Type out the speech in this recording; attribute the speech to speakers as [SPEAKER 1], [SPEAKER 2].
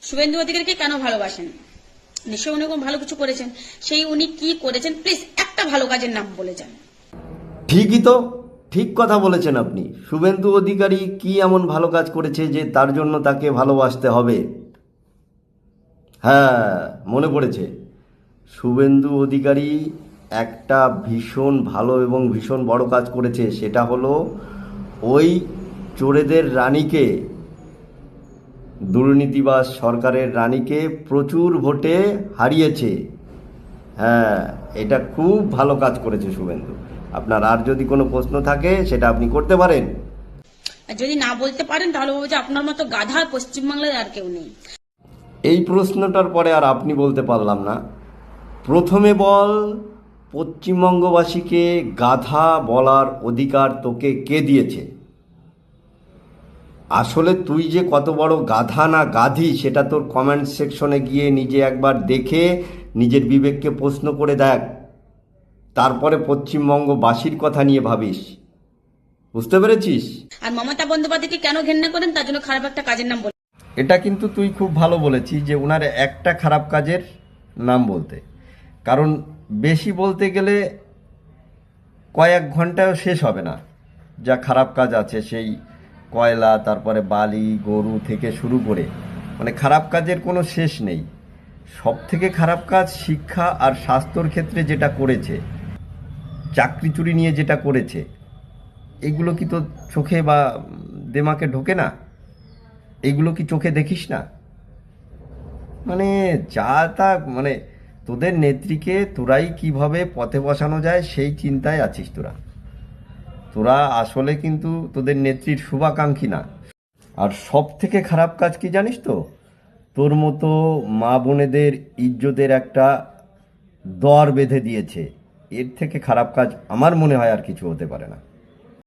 [SPEAKER 1] শুভেন্দু অধিকারীকে কেন ভালোবাসেন? নিশ্চয়ই উনি কোনো ভালো কিছু করেছেন। সেই উনি কি করেছেন প্লিজ একটা ভালো কাজের নাম বলে যান।
[SPEAKER 2] ঠিকই তো, ঠিক কথা বলেছেন আপনি। শুভেন্দু অধিকারী কি এমন ভালো কাজ করেছে যে তার জন্য তাকে ভালোবাসতে হবে? হ্যাঁ, মনে পড়েছে। শুভেন্দু অধিকারী একটা ভীষণ ভালো এবং ভীষণ বড় কাজ করেছে, সেটা হলো ওই চোরেদের রানীকে, দুর্নীতিবাজ সরকারের রানীকে প্রচুর ভোটে হারিয়েছে। হ্যাঁ, এটা খুব ভালো কাজ করেছে শুভেন্দু। আপনার আর যদি কোনো প্রশ্ন থাকে সেটা আপনি করতে পারেন।
[SPEAKER 1] আর যদি না বলতে পারেন তাহলে বলবো যে আপনার মতো গাধা পশ্চিমবাংলায় আর কেউ নেই।
[SPEAKER 2] এই প্রশ্নটার পরে আর আপনি বলতে পারলাম না। প্রথমে বল, পশ্চিমবঙ্গবাসীকে গাধা বলার অধিকার তোকে কে দিয়েছে? আসলে তুই যে কত বড় গাধা না গাধি সেটা তোর কমেন্ট সেকশনে গিয়ে নিজে একবার দেখে নিজের বিবেককে প্রশ্ন করে দেখ, তারপরে পশ্চিমবঙ্গবাসীর কথা নিয়ে ভাবিস। বুঝতে পেরেছিস?
[SPEAKER 1] আর মমতা বন্দ্যোপাধ্যায়কে কেন ঘেন্না করেন তার জন্য খারাপ একটা কাজের নাম বলে।
[SPEAKER 2] এটা কিন্তু তুই খুব ভালো বলেছিস যে ওনার একটা খারাপ কাজের নাম বলতে, কারণ বেশি বলতে গেলে কয়েক ঘন্টায়ও শেষ হবে না। যা খারাপ কাজ আছে, সেই কয়লা, তারপরে বালি, গরু থেকে শুরু করে, মানে খারাপ কাজের কোনো শেষ নেই। সব থেকে খারাপ কাজ শিক্ষা আর স্বাস্থ্যর ক্ষেত্রে যেটা করেছে, চাকরি চুরি নিয়ে যেটা করেছে, এগুলো কি তো চোখে বা দেমাকে ঢোকে না? এগুলো কি চোখে দেখিস না? মানে যা তা, মানে তোদের নেত্রীকে তোরাই কিভাবে পথে বসানো যায় সেই চিন্তায় আছিস তোরা। তোরা আসলে কিন্তু তোদের নেত্রীর শুভাকাঙ্ক্ষী না। আর সব থেকে খারাপ কাজ কি জানিস তো? তোর মতো মা বোনেদের ইজ্জতের একটা দর বেঁধে দিয়েছে। এর থেকে খারাপ কাজ আমার মনে হয় আর কিছু হতে পারে না।